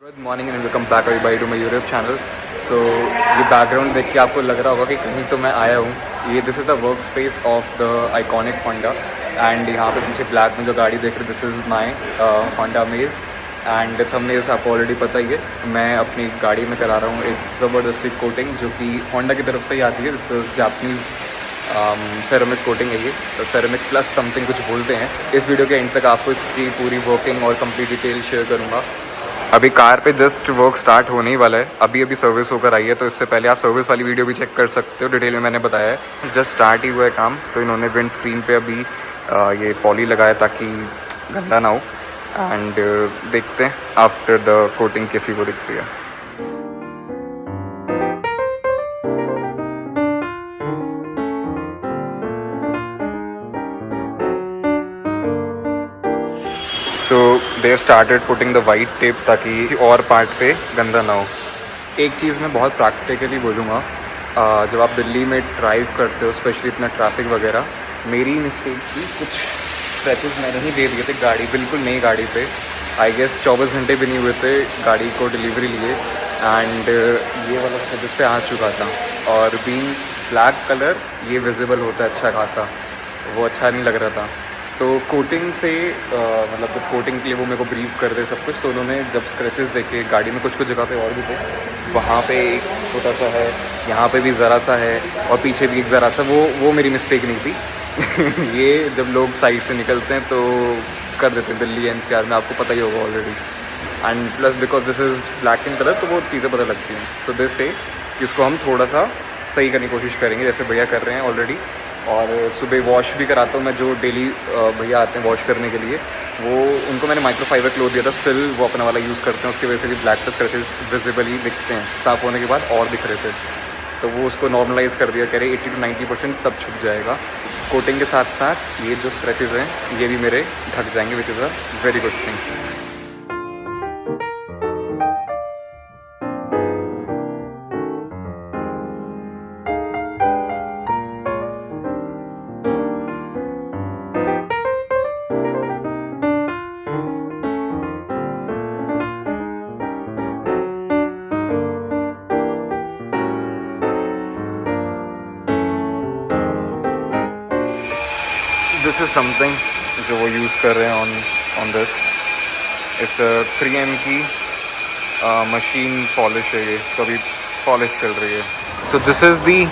Good morning and welcome back everybody to my YouTube channel. So ये background देख के आपको लग रहा होगा कि कहीं तो मैं आया हूँ। ये this is the work space of the iconic Honda and यहाँ पे पीछे ब्लैक में जो गाड़ी देख रहे this is my Honda amaze and thumbnail से आपको ऑलरेडी पता ही है मैं अपनी गाड़ी में करा रहा हूँ एक ज़बरदस्ती कोटिंग जो कि होंडा की तरफ से ही आती है। This is Japanese ceramic coating है ये, तो सेरेमिक प्लस समथिंग कुछ बोलते हैं। इस वीडियो के एंड तक आपको इसकी पूरी वर्किंग और कंप्लीट डिटेल शेयर करूँगा। अभी कार पे जस्ट वर्क स्टार्ट होने ही वाला है, अभी सर्विस होकर आई है, तो इससे पहले आप सर्विस वाली वीडियो भी चेक कर सकते हो। डिटेल में मैंने बताया है। जस्ट स्टार्ट ही हुआ है काम, तो इन्होंने विंड स्क्रीन पे अभी ये पॉली लगाया ताकि गंदा ना हो एंड देखते हैं आफ्टर द कोटिंग कैसी वो दिखती है। तो they started putting the white tape ताकि और पार्ट पे गंदा ना हो। एक चीज़ मैं बहुत प्रैक्टिकली बोलूँगा, जब आप दिल्ली में ड्राइव करते हो स्पेशली इतना ट्रैफिक वगैरह, मेरी मिस्टेक थी कुछ स्क्रैचेस मैंने ही दे दिए थे गाड़ी, बिल्कुल नई गाड़ी पे। आई गेस 24 घंटे भी नहीं हुए थे गाड़ी को डिलीवरी लिए एंड ये वाला स्क्रैचेस पे आ चुका था और बीइंग ब्लैक कलर ये विजिबल होता है अच्छा खासा, वो अच्छा नहीं लग रहा था। तो कोटिंग से मतलब जब कोटिंग के लिए वो मेरे को ब्रीफ कर दे सब कुछ, तो उन्होंने जब स्क्रैचेस देखे गाड़ी में कुछ जगह पे और भी थे, वहाँ पे एक छोटा सा है, यहाँ पे भी ज़रा सा है और पीछे भी एक ज़रा सा, वो मेरी मिस्टेक नहीं थी। ये जब लोग साइड से निकलते हैं तो कर देते हैं दिल्ली एनसीआर में, आपको पता ही होगा already. And plus because this is black in colour तो वो चीज़ें पता लगती हैं। सो दिस से इसको हम थोड़ा सा सही करने की कोशिश करेंगे जैसे भैया कर रहे हैं ऑलरेडी। और सुबह वॉश भी कराता हूँ मैं, जो डेली भैया आते हैं वॉश करने के लिए, वो उनको मैंने माइक्रोफाइबर क्लोथ दिया था, स्टिल वो अपना वाला यूज़ करते हैं, उसकी वजह से भी ब्लैक प्लस स्क्रैचेस विजिबली दिखते हैं, साफ़ होने के बाद और दिख रहे थे। तो वो उसको नॉर्मलाइज़ कर दिया, कह रहे 80 to 90% सब छुप जाएगा। कोटिंग के साथ साथ ये जो स्क्रैचेस हैं ये भी मेरे ढक जाएंगे, which is a very good thing. This is something जो वो यूज़ कर रहे हैं ऑन दिस, इट्स 3M की मशीन पॉलिश है ये, तो अभी पॉलिश चल रही है। सो this is the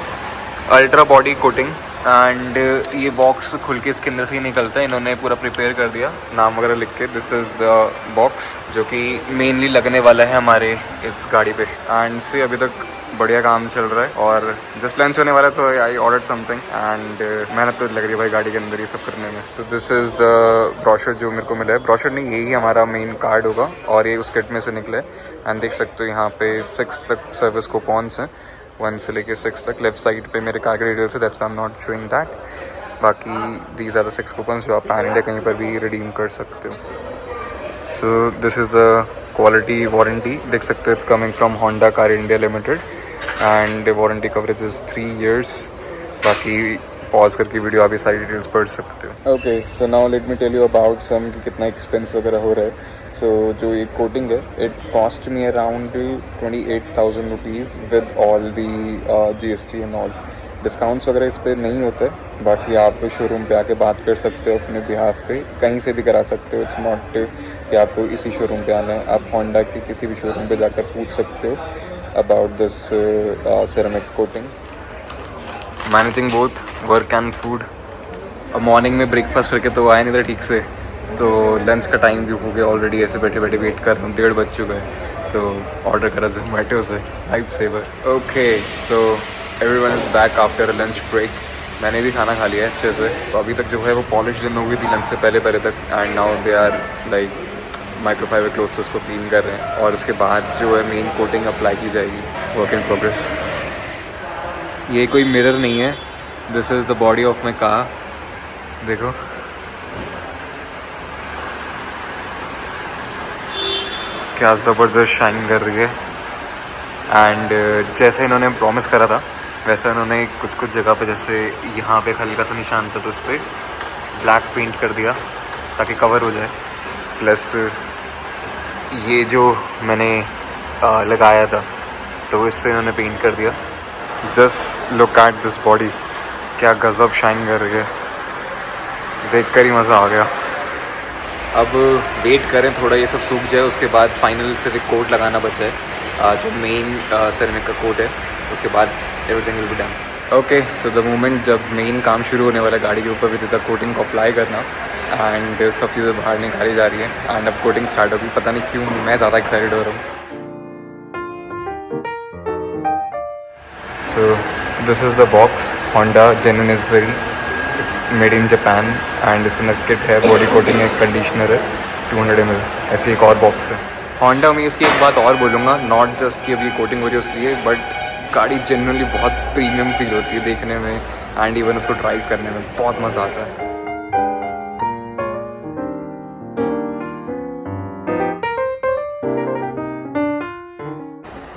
ultra body coating and ये बॉक्स खुल के इसके अंदर से ही निकलता है, इन्होंने पूरा प्रिपेयर कर दिया नाम वगैरह लिख के। दिस इज़ द बॉक्स जो कि मेनली लगने वाला है हमारे इस गाड़ी पे एंड से अभी तक बढ़िया काम चल रहा है और जस्ट लंच होने वाला है, तो आई ऑर्डर्ड समथिंग एंड मेहनत तो लग रही है भाई गाड़ी के अंदर ये सब करने में। सो दिस इज़ द ब्रोशर जो मेरे को मिला है, ब्रोशर नहीं यही हमारा मेन कार्ड होगा और ये उस किट में से निकला है एंड देख सकते हो यहाँ पे 6 तक सर्विस कूपन्स हैं, 1 से लेके 6 तक। लेफ्ट साइड पे मेरे कार के डिटेल्स है, that's I am not showing that. बाकी दीज आर द 6 कूपन्स जो आप पैन इंडिया कहीं पर भी रिडीम कर सकते हो। So this is the quality warranty, देख सकते हो it's coming from Honda car India limited and warranty coverage is 3 years। बाकी पॉज करके वीडियो आप ये सारी डिटेल्स पढ़ सकते हो। Okay, so now let me tell you about some कि कितना एक्सपेंस वगैरह हो रहा है। सो जो ये कोटिंग है it cost me around 28,000 rupees with all the GST and all. Discounts वगैरह इस पर नहीं होते, बाकी आप शोरूम पे आके बात कर सकते हो अपने बिहाफ पे, कहीं से भी करा सकते हो। इट्स नॉट कि आपको इसी शोरूम पे आना है, आप होंडा के किसी भी शोरूम पे जाकर पूछ सकते हो about this ceramic coating. Managing both work and food. अब मॉर्निंग में ब्रेकफास्ट करके तो आया नहीं था ठीक से, तो लंच का टाइम भी हो गया ऑलरेडी, ऐसे बैठे बैठे वेट कर रहा हूँ, 1:30 बज चुका है। सो ऑर्डर करा जोमेटो से, life saver. Okay, so everyone is back after a lunch break. मैंने भी खाना खा लिया है अच्छे से, तो अभी तक जो है वो पॉलिश दिन हो गई थी लंच से पहले तक and now they are like microfiber cloth से उसको क्लीन कर रहे हैं और उसके बाद जो है मेन कोटिंग अप्लाई की जाएगी। Work in progress. ये कोई मिरर नहीं है, this is the body of my car. देखो क्या ज़बरदस्त शाइन कर रही है एंड जैसे इन्होंने प्रॉमिस करा था वैसे इन्होंने कुछ जगह पे, जैसे यहाँ पे हल्का सा निशान था तो उस पर ब्लैक पेंट कर दिया ताकि कवर हो जाए। प्लस ये जो मैंने लगाया था तो इस पर इन्होंने पेंट कर दिया। Just look at this body, क्या गजब शाइन कर रही है, देख कर ही मज़ा आ गया। अब वेट करें थोड़ा ये सब सूख जाए, उसके बाद फाइनल सिर्फ एक कोट लगाना बचा है, जो मेन सेरेमिक का कोट है, उसके बाद everything will be done. Okay, so the moment जब मेन काम शुरू होने वाला है गाड़ी के ऊपर विद द कोटिंग को अप्लाई करना, एंड सब चीज़ें बाहर निकाली जा रही है एंड अब कोटिंग स्टार्ट होगी। पता नहीं क्यों मैं ज़्यादा एक्साइटेड हो रहा हूँ। सो this is the box, Honda genuine necessary, it's made in Japan and इसके अंदर किट है, बॉडी कोटिंग है, कंडीशनर है, 200 ml। ऐसे एक और बॉक्स है। होंडा में इसकी एक बात और बोलूँगा, नॉट जस्ट कि अभी कोटिंग हो रही है उसलिए, बट गाड़ी जेन्युइनली बहुत प्रीमियम फील होती है देखने में एंड इवन उसको ड्राइव करने में बहुत मज़ा आता है।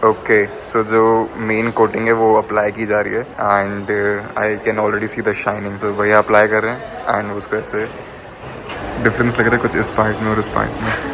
ओके, सो जो मेन कोटिंग है वो अप्लाई की जा रही है and I can already see the shining. तो भैया अप्लाई कर रहे हैं एंड उसको ऐसे डिफरेंस लग रहा है कुछ इस पार्ट में और उस पार्ट में।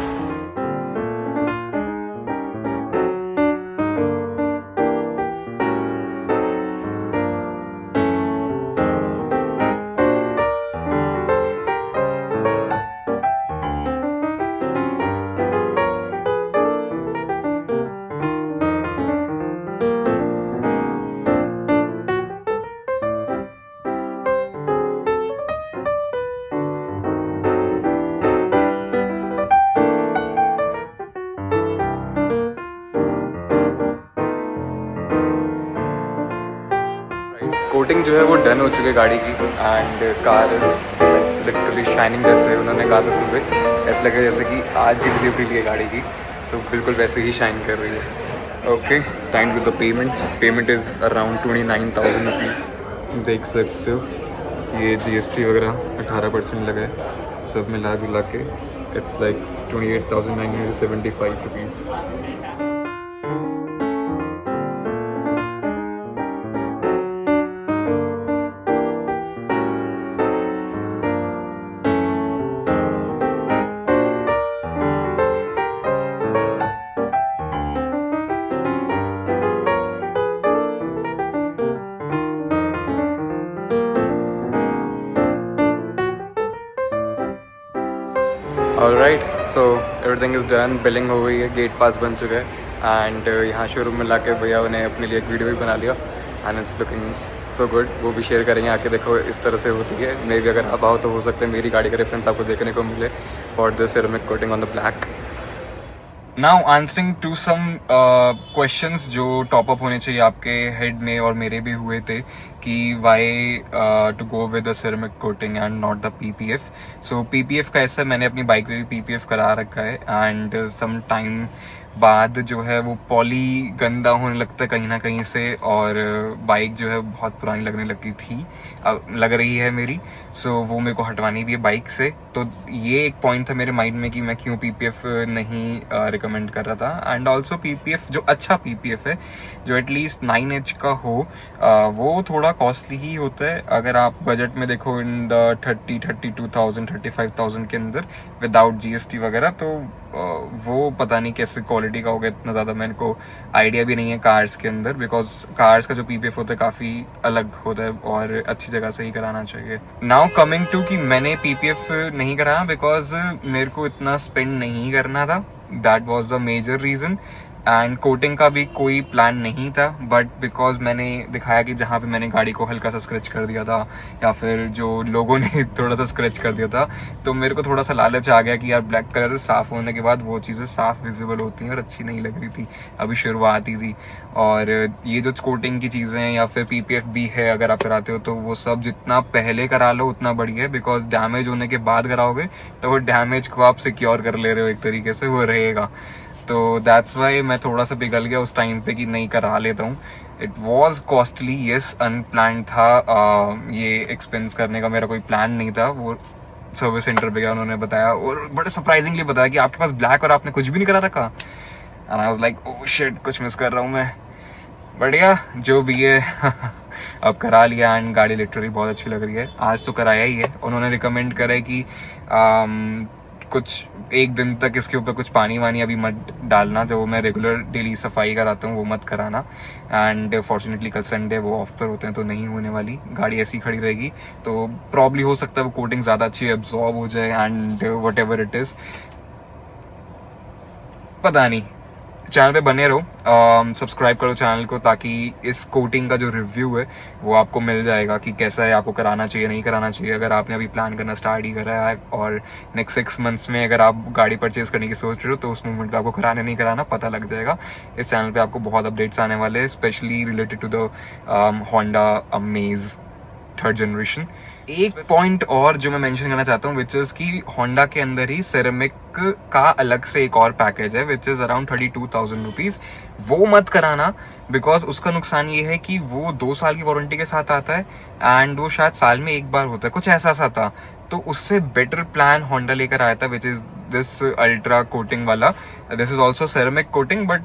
कोटिंग जो है वो डन हो चुकी है गाड़ी की and car is literally shining. जैसे उन्होंने कहा था सुबह, ऐसा लगे जैसे कि आज ही डिलीवरी ली है गाड़ी की, तो बिल्कुल वैसे ही शाइन कर रही है। Okay, time to the payment is around 29,000 rupees. देख सकते हो ये GST वगैरह 18% लगा है, सब मिला जुला के it's like 28,975 rupees. Alright, so everything is done, billing हो गई है, गेट पास बन चुका है एंड यहाँ शोरूम में लाके भैया उन्हें अपने लिए एक वीडियो भी बना लिया and it's looking so good. वो भी शेयर करेंगे आके, देखो इस तरह से होती है। मे भी अगर आप आओ तो हो सकता है मेरी गाड़ी का रेफरेंस आपको देखने को मिले for this ceramic coating on the black. Now answering to some questions जो टॉप अप होने चाहिए आपके हेड में और मेरे भी हुए थे कि why to go with the ceramic coating and not the PPF। सो PPF का ऐसा, मैंने अपनी बाइक पे भी PPF करा रखा है एंड सम टाइम बाद जो है वो पॉली गंदा होने लगता है कहीं ना कहीं से, और बाइक जो है बहुत पुरानी लगने लगी थी, अब लग रही है मेरी। सो वो मेरे को हटवानी भी है बाइक से। तो ये एक पॉइंट था मेरे माइंड में कि मैं क्यों PPF नहीं रिकमेंड कर रहा था। एंड ऑल्सो PPF जो अच्छा PPF है, जो एटलीस्ट 9H का हो, वो थोड़ा कॉस्टली ही होता है। अगर आप बजट में देखो इन द 32,000 35,000 के अंदर विदाउट GST वगैरह, तो वो पता नहीं कैसे क्वालिटी का होगा, इतना ज़्यादा मेरे को आइडिया भी नहीं है कार्स के अंदर, बिकॉज कार्स का जो PPF होता है काफ़ी अलग होता है और अच्छी जगह से ही कराना चाहिए। नाउ कमिंग टू कि मैंने PPF नहीं कराया बिकॉज मेरे को इतना स्पेंड नहीं करना था, that was the major reason. And coating का भी कोई प्लान नहीं था, बट बिकॉज मैंने दिखाया कि जहाँ पे मैंने गाड़ी को हल्का सा स्क्रैच कर दिया था या फिर जो लोगों ने थोड़ा सा स्क्रैच कर दिया था, तो मेरे को थोड़ा सा लालच आ गया कि यार ब्लैक कलर साफ होने के बाद वो चीज़ें साफ विजिबल होती हैं और अच्छी नहीं लग रही थी, अभी शुरुआत ही थी। और ये जो कोटिंग की चीज़ें हैं या फिर PPF भी है, अगर आप कराते हो तो वो सब जितना पहले करा लो उतना बढ़िया है, बिकॉज डैमेज होने के बाद कराओगे तो वो डैमेज को आप सिक्योर कर ले रहे हो, एक तरीके से वो रहेगा। तो दैट्स वाई मैं थोड़ा सा पिघल गया उस टाइम पे कि नहीं करा लेता हूँ। It was costly, yes, unplanned था। ये एक्सपेंस करने का मेरा कोई प्लान नहीं था। वो सर्विस सेंटर पे गया, उन्होंने बताया और बड़े सरप्राइजिंगली बताया कि आपके पास ब्लैक और आपने कुछ भी नहीं करा रखा। And I was like oh shit, कुछ मिस कर रहा हूँ मैं। बढ़िया जो भी है अब करा लिया एंड गाड़ी लिटरली बहुत अच्छी लग रही है। आज तो कराया ही है, उन्होंने रिकमेंड करा है कि कुछ एक दिन तक इसके ऊपर कुछ पानी वानी अभी मत डालना, जो मैं रेगुलर डेली सफाई कराता हूँ वो मत कराना। एंड फॉर्चुनेटली कल संडे वो ऑफ पर होते हैं तो नहीं होने वाली, गाड़ी ऐसी खड़ी रहेगी, तो प्रॉब्ली हो सकता है वो कोटिंग ज़्यादा अच्छी एब्जॉर्ब हो जाए and what ever it is, पता नहीं। चैनल पे बने रहो, सब्सक्राइब करो चैनल को, ताकि इस कोटिंग का जो रिव्यू है वो आपको मिल जाएगा कि कैसा है, आपको कराना चाहिए नहीं कराना चाहिए। अगर आपने अभी प्लान करना स्टार्ट ही करा है और नेक्स्ट 6 मंथ्स में अगर आप गाड़ी परचेज करने की सोच रहे हो, तो उस मोमेंट पे आपको कराना नहीं कराना पता लग जाएगा। इस चैनल पे आपको बहुत अपडेट्स आने वाले हैं, specially related to the Honda Amaze 3rd generation. एक पॉइंट और जो मैं मेंशन करना चाहता हूँ, विच इज़ कि होंडा के अंदर ही सेरेमिक का अलग से एक और पैकेज है, विच इज़ अराउंड 32,000 रुपीज़। वो मत कराना, बिकॉज उसका नुकसान ये है कि वो 2 साल की वारंटी के साथ आता है एंड वो शायद साल में एक बार होता है, कुछ ऐसा सा था। तो उससे बेटर प्लान होंडा लेकर आया था, which is this ultra coating वाला। This is also ceramic coating, but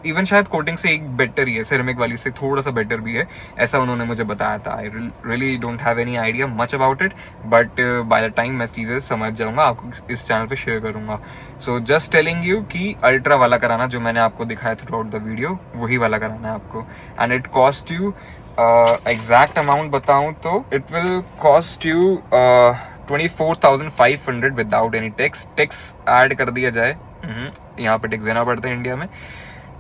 even शायद कोटिंग से एक बेटर ही है, सेरेमिक वाली से थोड़ा सा बेटर भी है, ऐसा उन्होंने मुझे बताया था। I really don't have any idea much about it, but by the time मैं चीज़ें समझ जाऊंगा आपको इस चैनल पे शेयर करूंगा। सो जस्ट टेलिंग यू कि अल्ट्रा वाला कराना, जो मैंने आपको दिखाया थ्रू आउट द वीडियो, वही वाला कराना है आपको। And it cost you, exact amount बताऊं तो it will cost you 24,500 without any tax. Tax add कर दिया जाए, यहाँ पे टैक्स देना पड़ता है इंडिया में,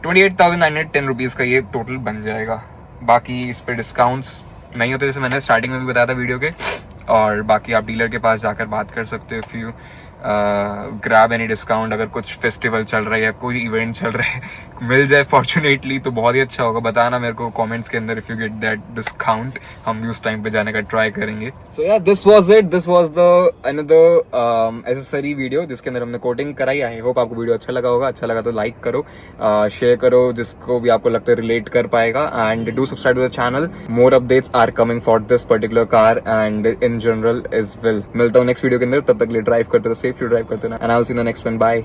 28,910 रुपीज़ का ये टोटल बन जाएगा। बाकी इस पे डिस्काउंट्स नहीं होते, जैसे मैंने स्टार्टिंग में भी बताया था वीडियो के। और बाकी आप डीलर के पास जाकर बात कर सकते हो if you grab any discount. अगर कुछ फेस्टिवल चल रहा है या कोई इवेंट चल रहा है मिल जाए फॉर्चुनेटली तो बहुत ही अच्छा होगा। बताना मेरे को कमेंट्स के अंदर if you get that discount, हम भी उस टाइम पे जाने का ट्राई करेंगे। सो या this was it, this was the another accessory video जिसके अंदर हमने कोटिंग कराई। आई होप आपको वीडियो अच्छा लगा होगा। अच्छा लगा तो लाइक करो, शेयर करो जिसको भी आपको लगता है रिलेट कर पाएगा, and do subscribe to the channel. More updates are coming for this particular car and in general as well. मिलता हूँ नेक्स्ट वीडियो के अंदर, तब तक ले ड्राइव करते रहो, सेफली ड्राइव करते रहना, and I will see in the next one. Bye.